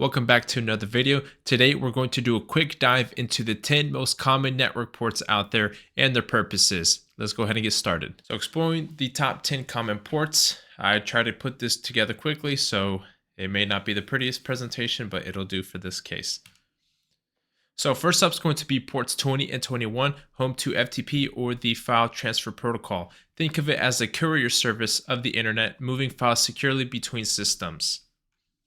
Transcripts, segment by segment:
Welcome back to another video. Today we're going to do a quick dive into the 10 most common network ports out there and their purposes. Let's go ahead and get started. So exploring the top 10 common ports, I try to put this together quickly, so it may not be the prettiest presentation, but it'll do for this case. So first up is going to be ports 20 and 21, home to FTP or the File Transfer Protocol. Think of it as a courier service of the internet, moving files securely between systems.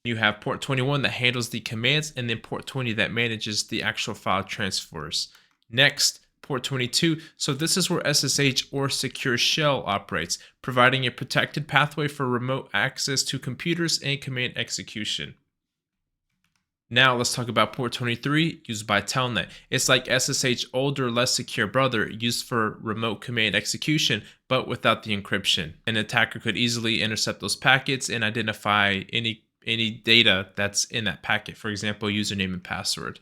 You have port 21 that handles the commands, and then port 20 that manages the actual file transfers. Next, port 22. So this is where SSH or Secure Shell operates, providing a protected pathway for remote access to computers and command execution. Now let's talk about port 23 used by Telnet. It's like SSH older, less secure brother used for remote command execution, but without the encryption. An attacker could easily intercept those packets and identify any data that's in that packet. For example, username and password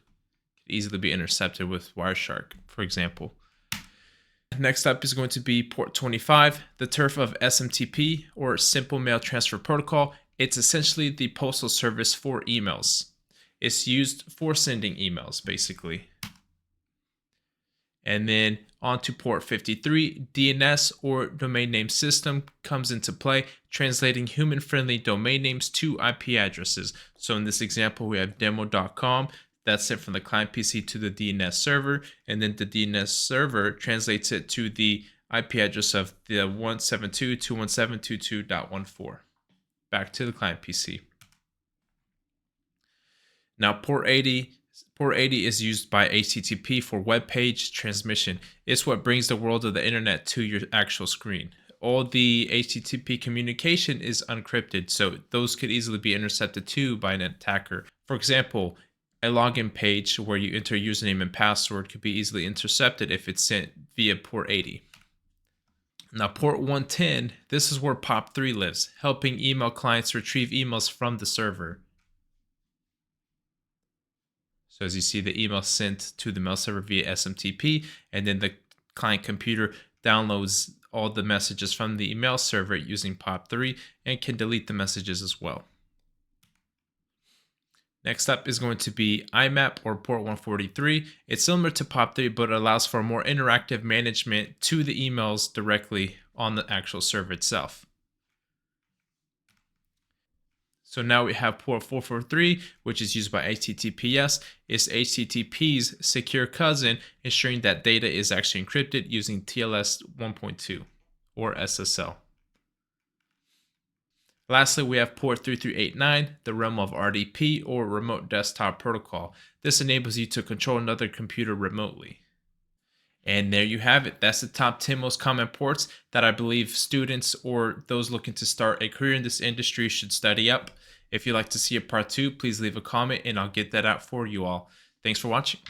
could easily be intercepted with Wireshark, for example. Next up is going to be port 25, the turf of SMTP or Simple Mail Transfer Protocol. It's essentially the postal service for emails. It's used for sending emails, basically. And then on to port 53, DNS or domain name system comes into play, translating human-friendly domain names to IP addresses. So in this example, we have demo.com that's sent from the client PC to the DNS server, and then the DNS server translates it to the IP address of the 172.217.22.14. Back to the client PC. Now Port 80 is used by HTTP for web page transmission. It's what brings the world of the internet to your actual screen. All the HTTP communication is unencrypted, so those could easily be intercepted too by an attacker. For example, a login page where you enter username and password could be easily intercepted if it's sent via port 80. Now port 110, this is where POP3 lives, helping email clients retrieve emails from the server. So as you see, the email sent to the mail server via SMTP, and then the client computer downloads all the messages from the email server using POP3 and can delete the messages as well. Next up is going to be IMAP or port 143. It's similar to POP3, but allows for more interactive management to the emails directly on the actual server itself. So now we have port 443, which is used by HTTPS. It's HTTP's secure cousin, ensuring that data is actually encrypted using TLS 1.2 or SSL. Lastly, we have port 3389, the realm of RDP or Remote Desktop Protocol. This enables you to control another computer remotely. And there you have it. That's the top 10 most common ports that I believe students or those looking to start a career in this industry should study up. If you'd like to see a part 2, please leave a comment and I'll get that out for you all. Thanks for watching.